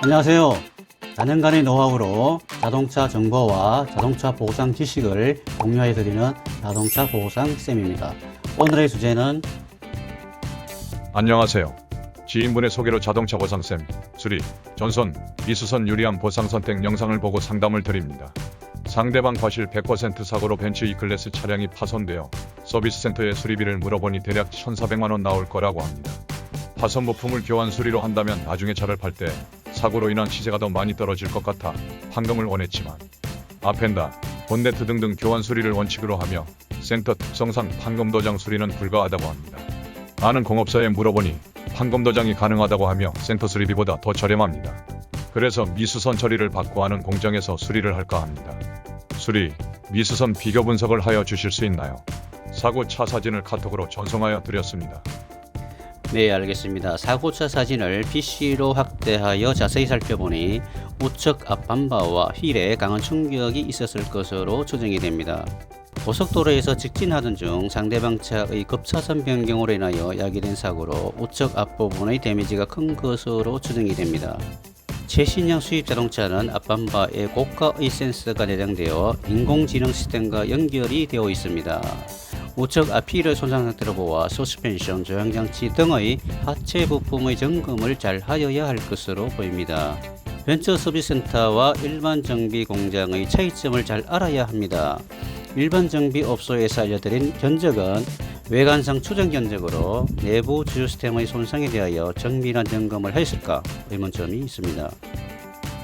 안녕하세요. 4년간의 노하우로 자동차 정보와 자동차 보상 지식을 공유해 드리는 자동차 보상 쌤입니다. 오늘의 주제는 안녕하세요. 지인분의 소개로 자동차 보상쌤, 수리, 전손, 미수선 유리함 보상 선택 영상을 보고 상담을 드립니다. 상대방 과실 100% 사고로 벤츠 E클래스 차량이 파손되어 서비스센터에 수리비를 물어보니 대략 1,400만원 나올 거라고 합니다. 파손 부품을 교환 수리로 한다면 나중에 차를 팔 때 사고로 인한 시세가 더 많이 떨어질 것 같아 판금을 원했지만 아펜다, 본네트 등등 교환 수리를 원칙으로 하며 센터 특성상 판금 도장 수리는 불가하다고 합니다. 아는 공업사에 물어보니 판금 도장이 가능하다고 하며 센터 수리비보다 더 저렴합니다. 그래서 미수선 처리를 받고 아는 공장에서 수리를 할까 합니다. 수리, 미수선 비교 분석을 하여 주실 수 있나요? 사고 차 사진을 카톡으로 전송하여 드렸습니다. 네, 알겠습니다. 사고차 사진을 PC로 확대하여 자세히 살펴보니 우측 앞밤바와 휠에 강한 충격이 있었을 것으로 추정이 됩니다. 고속도로에서 직진하던 중 상대방 차의 급차선 변경으로 인하여 야기된 사고로 우측 앞부분의 데미지가 큰 것으로 추정이 됩니다. 최신형 수입 자동차는 앞밤바에 고가의 센서가 내장되어 인공지능 시스템과 연결이 되어 있습니다. 우측 앞휠의 손상 상태를 보아 서스펜션, 조향장치 등의 하체 부품의 점검을 잘 하여야 할 것으로 보입니다. 벤처 서비스센터와 일반 정비 공장의 차이점을 잘 알아야 합니다. 일반 정비 업소에서 알려드린 견적은 외관상 추정 견적으로 내부 주요 시스템의 손상에 대하여 정밀한 점검을 했을까 의문점이 있습니다.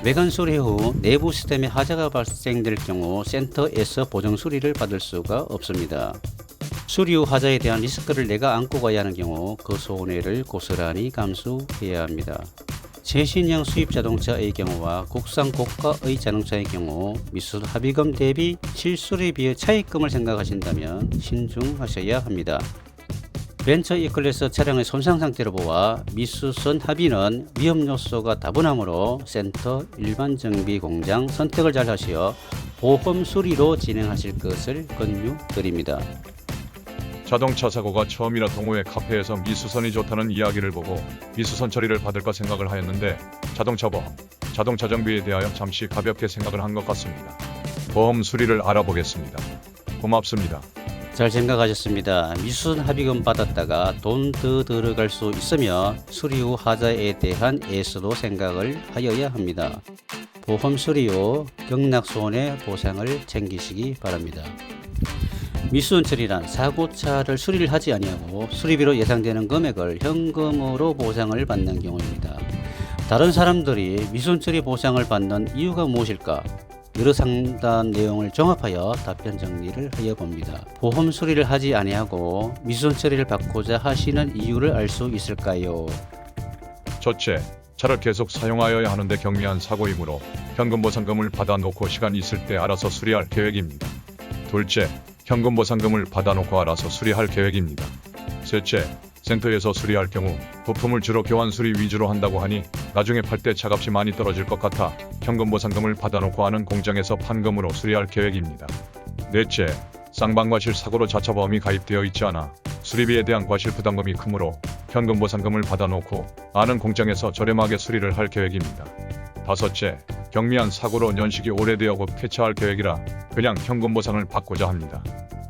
외관 수리 후 내부 시스템에 하자가 발생될 경우 센터에서 보정 수리를 받을 수가 없습니다. 수리 후 하자에 대한 리스크를 내가 안고 가야 하는 경우 그 손해를 고스란히 감수해야 합니다. 최신형 수입 자동차의 경우와 국산 고가의 자동차의 경우 미수선 합의금 대비 실수리비의 차익금을 생각하신다면 신중하셔야 합니다. 벤처 E클래스 차량의 손상 상태를 보아 미수선 합의는 위험 요소가 다분하므로 센터, 일반 정비 공장 선택을 잘 하시어 보험 수리로 진행하실 것을 권유드립니다. 자동차 사고가 처음이라 동호회 카페에서 미수선이 좋다는 이야기를 보고 미수선 처리를 받을까 생각을 하였는데 자동차 보험, 자동차 정비에 대하여 잠시 가볍게 생각을 한 것 같습니다. 보험 수리를 알아보겠습니다. 고맙습니다. 잘 생각하셨습니다. 미수선 합의금 받았다가 돈 더 들어갈 수 있으며 수리 후 하자에 대한 예수도 생각을 하여야 합니다. 보험 수리 후 경락손해 보상을 챙기시기 바랍니다. 미수선 처리란 사고차를 수리를 하지 아니하고 수리비로 예상되는 금액을 현금으로 보상을 받는 경우입니다. 다른 사람들이 미수선 처리 보상을 받는 이유가 무엇일까? 여러 상담 내용을 종합하여 답변 정리를 하여 봅니다. 보험 수리를 하지 아니하고 미수선 처리를 받고자 하시는 이유를 알 수 있을까요? 첫째, 차를 계속 사용하여야 하는데 경미한 사고이므로 현금 보상금을 받아놓고 시간 있을 때 알아서 수리할 계획입니다. 둘째, 현금 보상금을 받아놓고 알아서 수리할 계획입니다. 셋째, 센터에서 수리할 경우 부품을 주로 교환 수리 위주로 한다고 하니 나중에 팔 때 차값이 많이 떨어질 것 같아 현금 보상금을 받아놓고 하는 공장에서 판금으로 수리할 계획입니다. 넷째, 쌍방과실 사고로 자차 보험이 가입되어 있지 않아 수리비에 대한 과실 부담금이 크므로 현금 보상금을 받아놓고 아는 공장에서 저렴하게 수리를 할 계획입니다. 다섯째, 경미한 사고로 연식이 오래되어 곧 폐차할 계획이라 그냥 현금 보상을 받고자 합니다.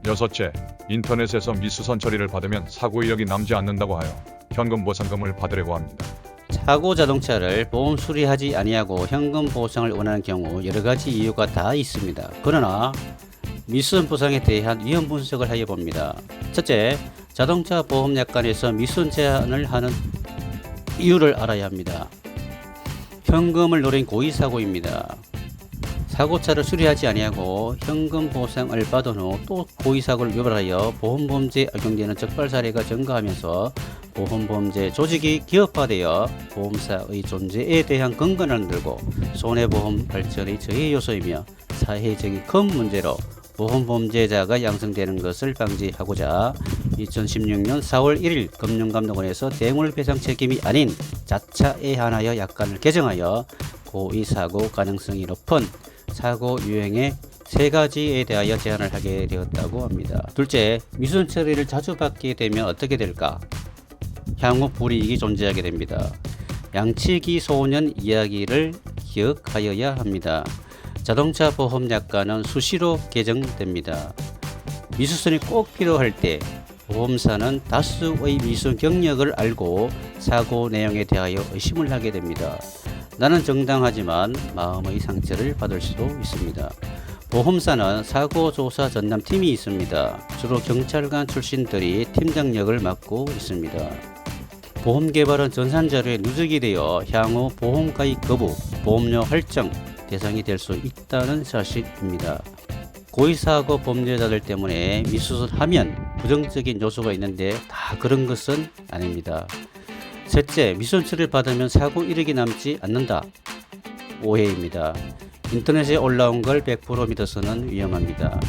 여섯째, 인터넷에서 미수선 처리를 받으면 사고 이력이 남지 않는다고 하여 현금 보상금을 받으려고 합니다. 사고 자동차를 보험 수리하지 아니하고 현금 보상을 원하는 경우 여러가지 이유가 다 있습니다. 그러나 미수선 보상에 대한 위험 분석을 하여 봅니다. 첫째, 자동차 보험약관에서 미수선 제한을 하는 이유를 알아야 합니다. 현금을 노린 고의사고입니다. 사고차를 수리하지 아니하고 현금 보상을 받은 후 또 고의사고를 유발하여 보험범죄에 적용되는 적발 사례가 증가하면서 보험범죄 조직이 기업화되어 보험사의 존재에 대한 근간을 흔들고 손해보험 발전의 저해 요소이며 사회적인 큰 문제로 보험범죄자가 양성되는 것을 방지하고자 2016년 4월 1일 금융감독원에서 대물배상 책임이 아닌 자차에 한하여 약관을 개정하여 고의사고 가능성이 높은 사고 유형의 3가지에 대하여 제한을 하게 되었다고 합니다. 둘째, 미수선 처리를 자주 받게 되면 어떻게 될까? 향후 불이익이 존재하게 됩니다. 양치기 소년 이야기를 기억하여야 합니다. 자동차 보험약관은 수시로 개정됩니다. 미수선이 꼭 필요할 때 보험사는 다수의 미수 경력을 알고 사고 내용에 대하여 의심을 하게 됩니다. 나는 정당하지만 마음의 상처를 받을 수도 있습니다. 보험사는 사고조사 전담팀이 있습니다. 주로 경찰관 출신들이 팀장역을 맡고 있습니다. 보험 개발은 전산자료에 누적이 되어 향후 보험가입 거부, 보험료 할증 대상이 될 수 있다는 사실입니다. 고의사고 범죄자들 때문에 미수선하면 부정적인 요소가 있는데 다 그런 것은 아닙니다. 셋째, 미수선 처리를 받으면 사고 이력이 남지 않는다. 오해입니다. 인터넷에 올라온 걸 100% 믿어서는 위험합니다.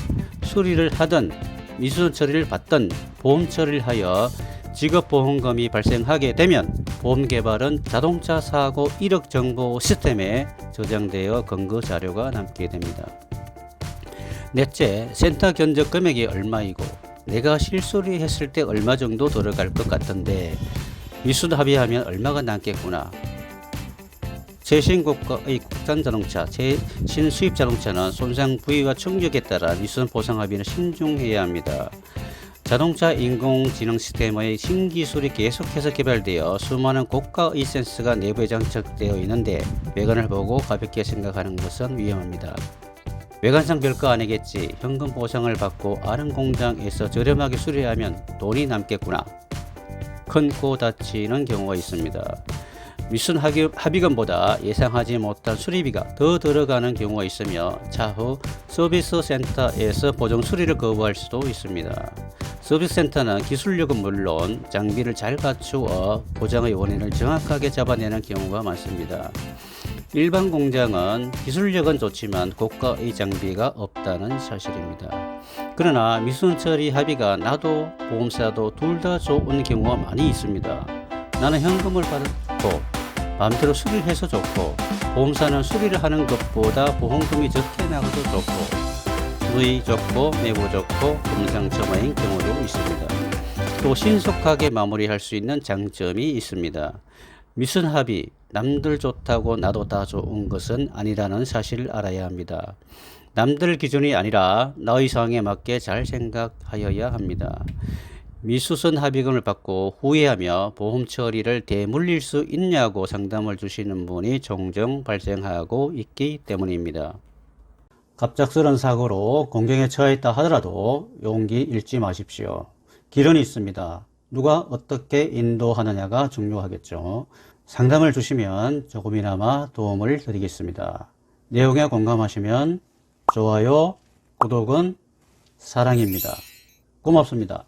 수리를 하든 미수선 처리를 받든 보험 처리를 하여 직업보험금이 발생하게 되면 보험 개발은 자동차 사고 이력 정보 시스템에 저장되어 근거 자료가 남게 됩니다. 넷째, 센터 견적 금액이 얼마이고 내가 실수리 했을 때 얼마 정도 들어갈 것 같던데 미수도 합의하면 얼마가 남겠구나. 최신고가의 국산자동차, 최신수입 자동차는 손상 부위와 충격에 따라 미수선 보상 합의는 신중해야 합니다. 자동차 인공지능 시스템의 신기술이 계속해서 개발되어 수많은 고가의 센서가 내부에 장착되어 있는데 외관을 보고 가볍게 생각하는 것은 위험합니다. 외관상 별거 아니겠지, 현금 보상을 받고 아는 공장에서 저렴하게 수리하면 돈이 남겠구나, 큰 코 다치는 경우가 있습니다. 미수선 합의금보다 예상하지 못한 수리비가 더 들어가는 경우가 있으며 차후 서비스 센터에서 보정 수리를 거부할 수도 있습니다. 서비스 센터는 기술력은 물론 장비를 잘 갖추어 고장의 원인을 정확하게 잡아내는 경우가 많습니다. 일반 공장은 기술력은 좋지만 고가의 장비가 없다는 사실입니다. 그러나 미수선 처리 합의가 나도 보험사도 둘 다 좋은 경우가 많이 있습니다. 나는 현금을 받고 마음대로 수리를 해서 좋고 보험사는 수리를 하는 것보다 보험금이 적게 나가도 좋고 누이 좋고 내부 좋고 금상첨화인 경우도 있습니다. 또 신속하게 마무리할 수 있는 장점이 있습니다. 미수선 합의, 남들 좋다고 나도 다 좋은 것은 아니라는 사실을 알아야 합니다. 남들 기준이 아니라 나의 상황에 맞게 잘 생각하여야 합니다. 미수선 합의금을 받고 후회하며 보험 처리를 되물릴 수 있냐고 상담을 주시는 분이 종종 발생하고 있기 때문입니다. 갑작스런 사고로 공경에 처했다 하더라도 용기 잃지 마십시오. 길은 있습니다. 누가 어떻게 인도하느냐가 중요하겠죠. 상담을 주시면 조금이나마 도움을 드리겠습니다. 내용에 공감하시면 좋아요, 구독은 사랑입니다. 고맙습니다.